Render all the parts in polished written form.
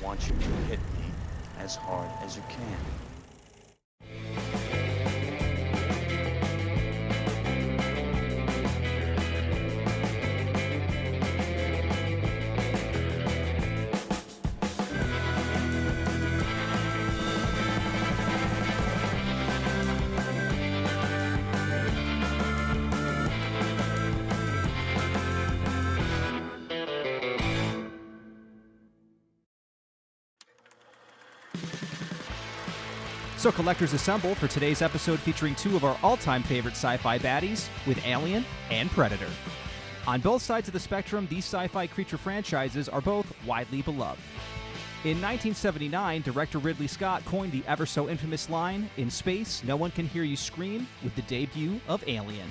want you to hit me as hard as you can. So collectors assemble for today's episode featuring two of our all-time favorite sci-fi baddies with Alien and Predator. On both sides of the spectrum, these sci-fi creature franchises are both widely beloved. In 1979, director Ridley Scott coined the ever-so-infamous line, "In space, no one can hear you scream," with the debut of Alien.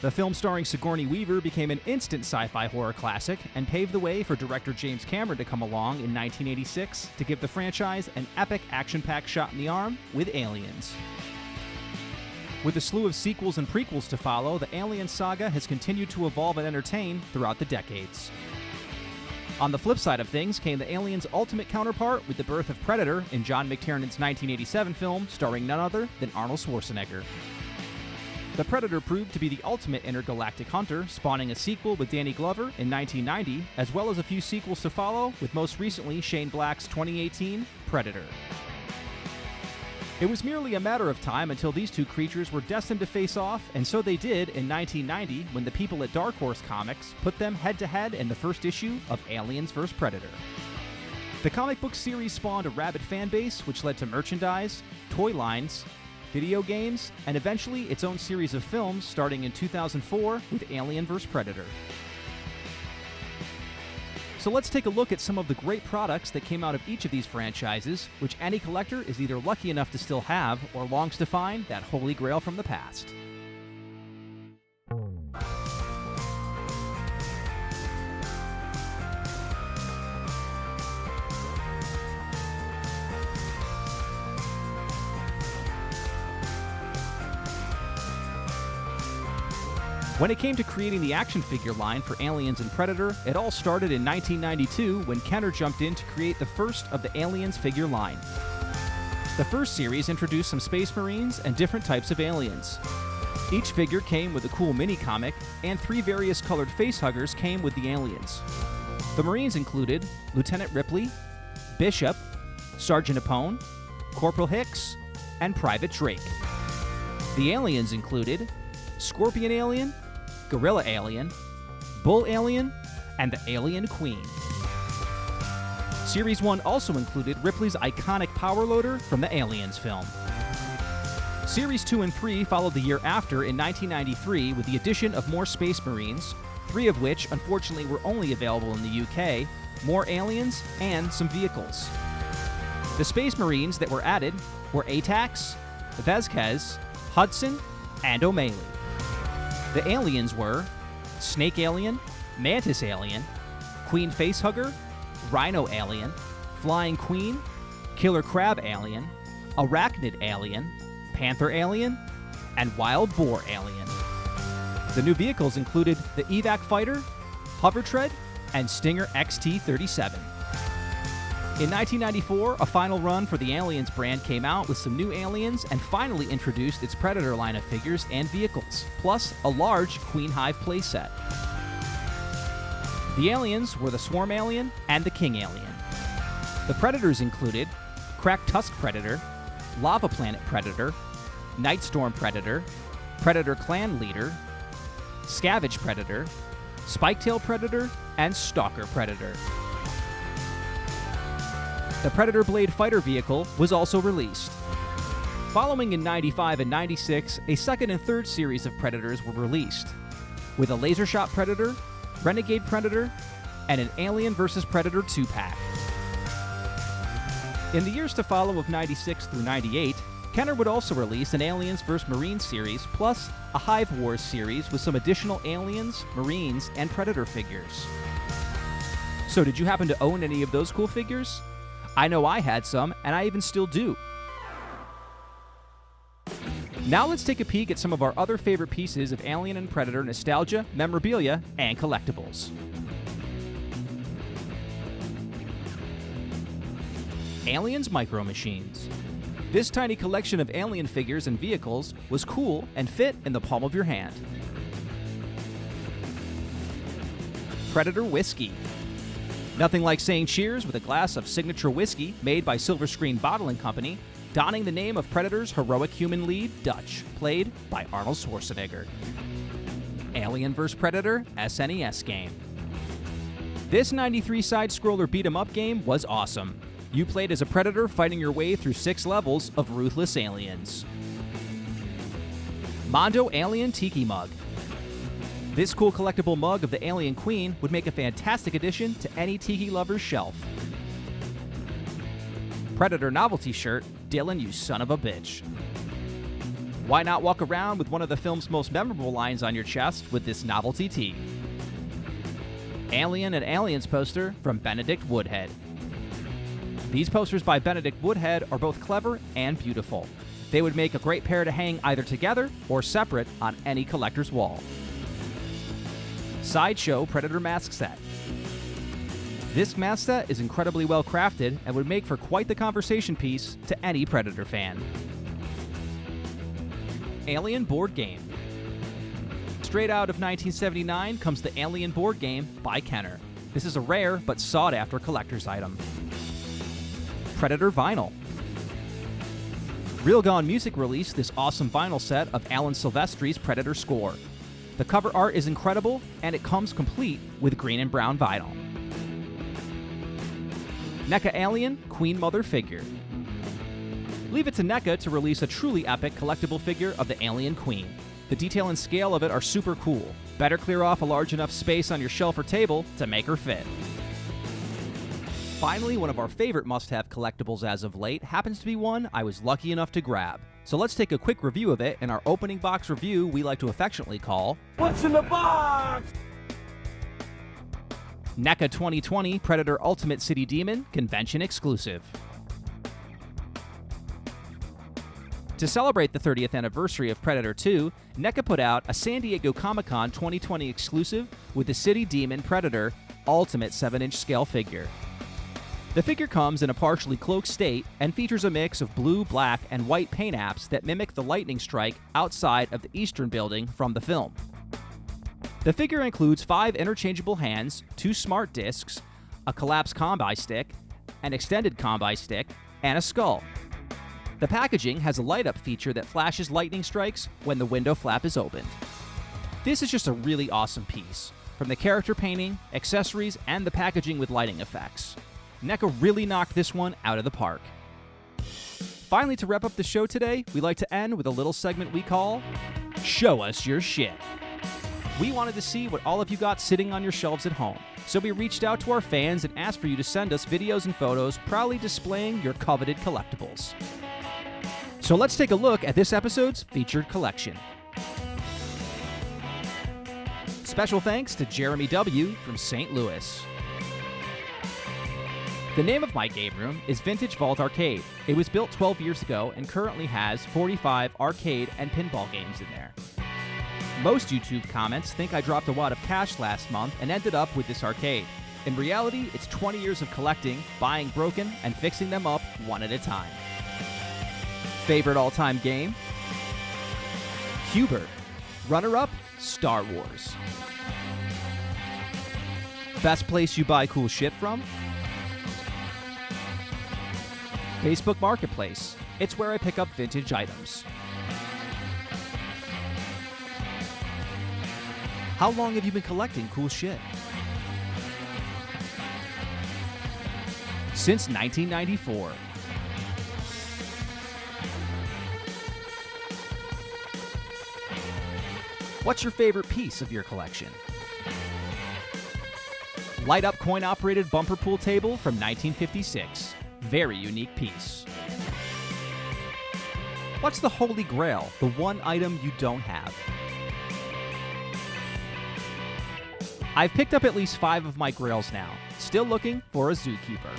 The film starring Sigourney Weaver became an instant sci-fi horror classic and paved the way for director James Cameron to come along in 1986 to give the franchise an epic action-packed shot in the arm with Aliens. With a slew of sequels and prequels to follow, the Alien saga has continued to evolve and entertain throughout the decades. On the flip side of things came the Aliens' ultimate counterpart with the birth of Predator in John McTiernan's 1987 film starring none other than Arnold Schwarzenegger. The Predator proved to be the ultimate intergalactic hunter, spawning a sequel with Danny Glover in 1990, as well as a few sequels to follow, with most recently Shane Black's 2018 Predator. It was merely a matter of time until these two creatures were destined to face off, and so they did in 1990 when the people at Dark Horse Comics put them head-to-head in the first issue of Aliens vs. Predator. The comic book series spawned a rabid fan base, which led to merchandise, toy lines, video games, and eventually its own series of films starting in 2004 with Alien vs. Predator. So let's take a look at some of the great products that came out of each of these franchises, which any collector is either lucky enough to still have or longs to find that holy grail from the past. When it came to creating the action figure line for Aliens and Predator, it all started in 1992 when Kenner jumped in to create the first of the Aliens figure line. The first series introduced some Space Marines and different types of aliens. Each figure came with a cool mini-comic, and 3 various colored facehuggers came with the aliens. The Marines included Lieutenant Ripley, Bishop, Sergeant Apone, Corporal Hicks, and Private Drake. The aliens included Scorpion Alien, Gorilla Alien, Bull Alien, and the Alien Queen. Series 1 also included Ripley's iconic power loader from the Aliens film. Series 2 and 3 followed the year after in 1993 with the addition of more Space Marines, 3 of which unfortunately were only available in the UK, more aliens, and some vehicles. The Space Marines that were added were Atax, Vasquez, Hudson, and O'Malley. The aliens were Snake Alien, Mantis Alien, Queen Facehugger, Rhino Alien, Flying Queen, Killer Crab Alien, Arachnid Alien, Panther Alien, and Wild Boar Alien. The new vehicles included the Evac Fighter, Hovertread, and Stinger XT-37. In 1994, a final run for the Aliens brand came out with some new aliens and finally introduced its Predator line of figures and vehicles, plus a large Queen Hive playset. The aliens were the Swarm Alien and the King Alien. The Predators included Cracked Tusk Predator, Lava Planet Predator, Nightstorm Predator, Predator Clan Leader, Scavenge Predator, Spiketail Predator, and Stalker Predator. The Predator Blade fighter vehicle was also released. Following in 95 and 96, a second and third series of Predators were released, with a Laser Shot Predator, Renegade Predator, and an Alien vs. Predator 2-pack. In the years to follow of 96 through 98, Kenner would also release an Aliens vs. Marines series, plus a Hive Wars series with some additional Aliens, Marines, and Predator figures. So did you happen to own any of those cool figures? I know I had some, and I even still do. Now let's take a peek at some of our other favorite pieces of Alien and Predator nostalgia, memorabilia, and collectibles. Aliens Micro Machines. This tiny collection of alien figures and vehicles was cool and fit in the palm of your hand. Predator Whiskey. Nothing like saying cheers with a glass of signature whiskey made by Silver Screen Bottling Company, donning the name of Predator's heroic human lead, Dutch, played by Arnold Schwarzenegger. Alien vs. Predator SNES game. This 93 side-scroller beat-em-up game was awesome. You played as a Predator fighting your way through 6 levels of ruthless aliens. Mondo Alien Tiki Mug. This cool collectible mug of the Alien Queen would make a fantastic addition to any tiki lover's shelf. Predator Novelty Shirt, Dylan, you son of a bitch. Why not walk around with one of the film's most memorable lines on your chest with this novelty tee? Alien and Aliens poster from Benedict Woodhead. These posters by Benedict Woodhead are both clever and beautiful. They would make a great pair to hang either together or separate on any collector's wall. Sideshow Predator Mask Set. This mask set is incredibly well crafted and would make for quite the conversation piece to any Predator fan. Alien Board Game. Straight out of 1979 comes the Alien board game by Kenner. This is a rare but sought-after collector's item. Predator Vinyl. Real Gone Music released this awesome vinyl set of Alan Silvestri's Predator score. The cover art is incredible, and it comes complete with green and brown vinyl. NECA Alien Queen Mother figure. Leave it to NECA to release a truly epic collectible figure of the Alien Queen. The detail and scale of it are super cool. Better clear off a large enough space on your shelf or table to make her fit. Finally, one of our favorite must-have collectibles as of late happens to be one I was lucky enough to grab. So let's take a quick review of it in our opening box review we like to affectionately call What's in the box? NECA 2020 Predator Ultimate City Demon Convention Exclusive. To celebrate the 30th anniversary of Predator 2, NECA put out a San Diego Comic-Con 2020 exclusive with the City Demon Predator Ultimate 7-inch scale figure. The figure comes in a partially cloaked state and features a mix of blue, black, and white paint apps that mimic the lightning strike outside of the Eastern Building from the film. The figure includes 5 interchangeable hands, 2 smart discs, a collapsed combi stick, an extended combi stick, and a skull. The packaging has a light-up feature that flashes lightning strikes when the window flap is opened. This is just a really awesome piece, from the character painting, accessories, and the packaging with lighting effects. NECA really knocked this one out of the park. Finally, to wrap up the show today, we like to end with a little segment we call Show Us Your Shit. We wanted to see what all of you got sitting on your shelves at home, so we reached out to our fans and asked for you to send us videos and photos proudly displaying your coveted collectibles. So let's take a look at this episode's featured collection. Special thanks to Jeremy W. from St. Louis. The name of my game room is Vintage Vault Arcade. It was built 12 years ago and currently has 45 arcade and pinball games in there. Most YouTube comments think I dropped a wad of cash last month and ended up with this arcade. In reality, it's 20 years of collecting, buying broken, and fixing them up one at a time. Favorite all-time game? Hubert. Runner-up? Star Wars. Best place you buy cool shit from? Facebook Marketplace. It's where I pick up vintage items. How long have you been collecting cool shit? Since 1994. What's your favorite piece of your collection? Light-up coin-operated bumper pool table from 1956. Very unique piece. What's the holy grail, the one item you don't have? I've picked up at least 5 of my grails now. Still looking for a zookeeper.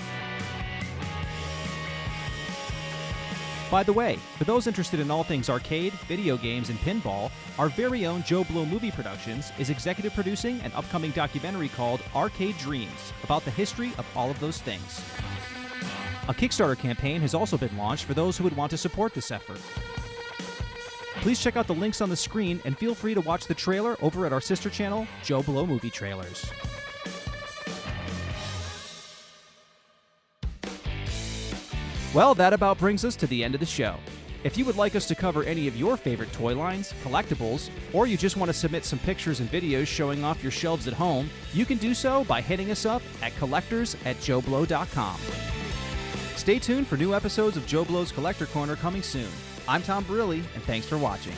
By the way, for those interested in all things arcade, video games, and pinball, our very own JOBLO Movie Productions is executive producing an upcoming documentary called Arcade Dreams about the history of all of those things. A Kickstarter campaign has also been launched for those who would want to support this effort. Please check out the links on the screen and feel free to watch the trailer over at our sister channel, JOBLO Movie Trailers. Well, that about brings us to the end of the show. If you would like us to cover any of your favorite toy lines, collectibles, or you just want to submit some pictures and videos showing off your shelves at home, you can do so by hitting us up at collectors@joblo.com. Stay tuned for new episodes of JOBLO's Collector Corner coming soon. I'm Tom Barilli, and thanks for watching.